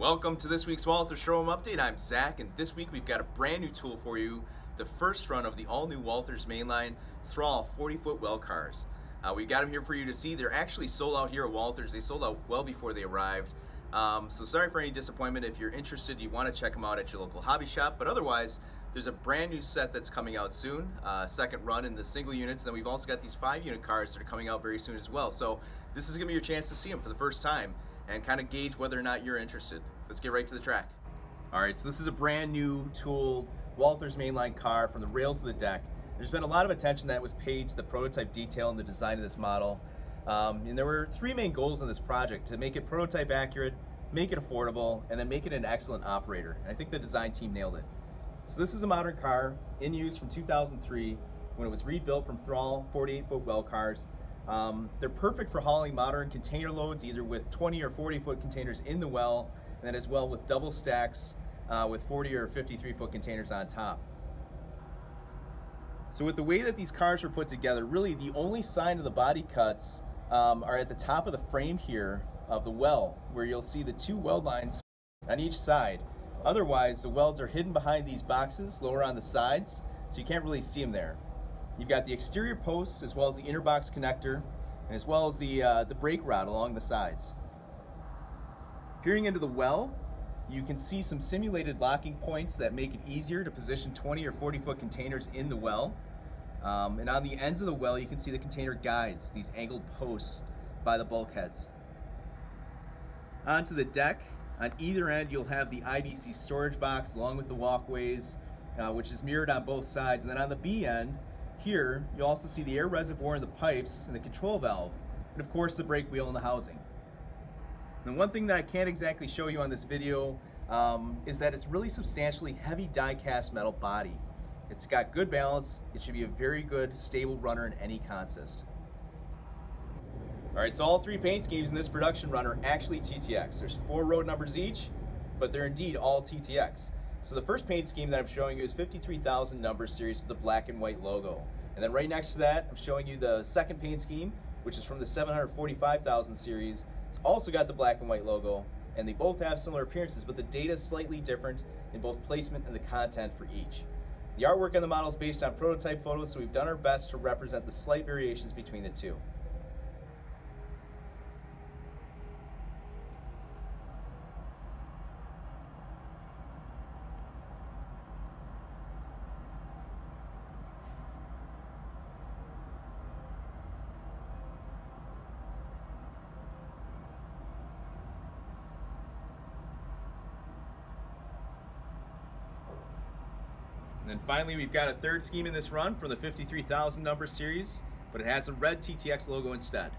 Welcome to this week's Walthers Showroom Update. I'm Zach, and this week we've got a brand new tool for you, the first run of the all-new WalthersMainline Thrall 40-foot well cars. We've got them here for you to see. They're actually sold out here at Walthers. They sold out well before they arrived. So sorry for any disappointment. If you're interested, you want to check them out at your local hobby shop, but otherwise, there's a brand new set that's coming out soon, second run in the single units. And then we've also got these 5-unit cars that are coming out very soon as well. So this is going to be your chance to see them for the first time and kind of gauge whether or not you're interested. Let's get right to the track. All right, so this is a brand new tooled WalthersMainline car from the rail to the deck. There's been a lot of attention that was paid to the prototype detail and the design of this model. And there were 3 main goals in this project: to make it prototype accurate, make it affordable, and then make it an excellent operator. And I think the design team nailed it. So this is a modern car in use from 2003 when it was rebuilt from Thrall 48-foot well cars. They're perfect for hauling modern container loads, either with 20 or 40-foot containers in the well, and then as well with double stacks with 40 or 53-foot containers on top. So with the way that these cars were put together, really the only sign of the body cuts are at the top of the frame here of the well, where you'll see the 2 weld lines on each side. Otherwise, the welds are hidden behind these boxes lower on the sides, so you can't really see them there. You've got the exterior posts as well as the inner box connector, and as well as the brake rod along the sides. Peering into the well, you can see some simulated locking points that make it easier to position 20 or 40-foot containers in the well. And on the ends of the well, you can see the container guides, these angled posts by the bulkheads. Onto the deck, on either end, you'll have the IBC storage box along with the walkways, which is mirrored on both sides. And then on the B end, here, you'll also see the air reservoir and the pipes and the control valve, and of course the brake wheel and the housing. And one thing that I can't exactly show you on this video is that it's really substantially heavy die-cast metal body. It's got good balance. It should be a very good, stable runner in any consist. All right, so all 3 paint schemes in this production run are actually TTX. There's 4 road numbers each, but they're indeed all TTX. So the first paint scheme that I'm showing you is 53,000 number series with the black and white logo. And then right next to that, I'm showing you the second paint scheme, which is from the 745,000 series. It's also got the black and white logo, and they both have similar appearances, but the data is slightly different in both placement and the content for each. The artwork on the model is based on prototype photos, so we've done our best to represent the slight variations between the 2. And then finally, we've got a third scheme in this run from the 53,000 number series, but it has a red TTX logo instead.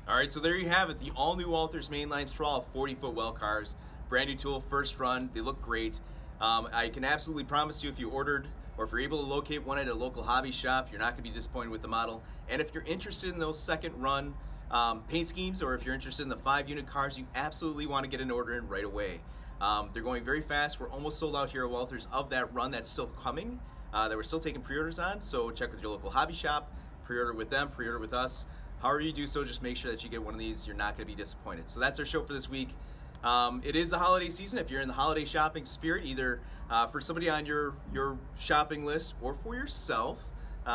All right, so there you have it, the all-new WalthersMainline Thrall 40-foot well cars. Brand new tool, first run, they look great. I can absolutely promise you if you ordered or if you're able to locate one at a local hobby shop, you're not gonna be disappointed with the model. And if you're interested in those second run paint schemes, or if you're interested in the 5-unit cars, you absolutely want to get an order in right away. They're going very fast. We're almost sold out here at Walthers of that run that's still coming, that we're still taking pre-orders on. So check with your local hobby shop, pre-order with them, pre-order with us. However you do so, just make sure that you get one of these. You're not going to be disappointed. So that's our show for this week. It is the holiday season. If you're in the holiday shopping spirit, either for somebody on your shopping list or for yourself,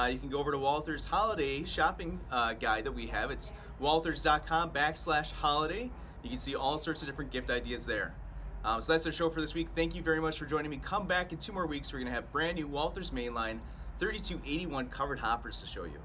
you can go over to Walthers' holiday shopping guide that we have. It's walthers.com/holiday. You can see all sorts of different gift ideas there. So that's our show for this week. Thank you very much for joining me. Come back in 2 more weeks. We're going to have brand new Walthers Mainline 3281 covered hoppers to show you.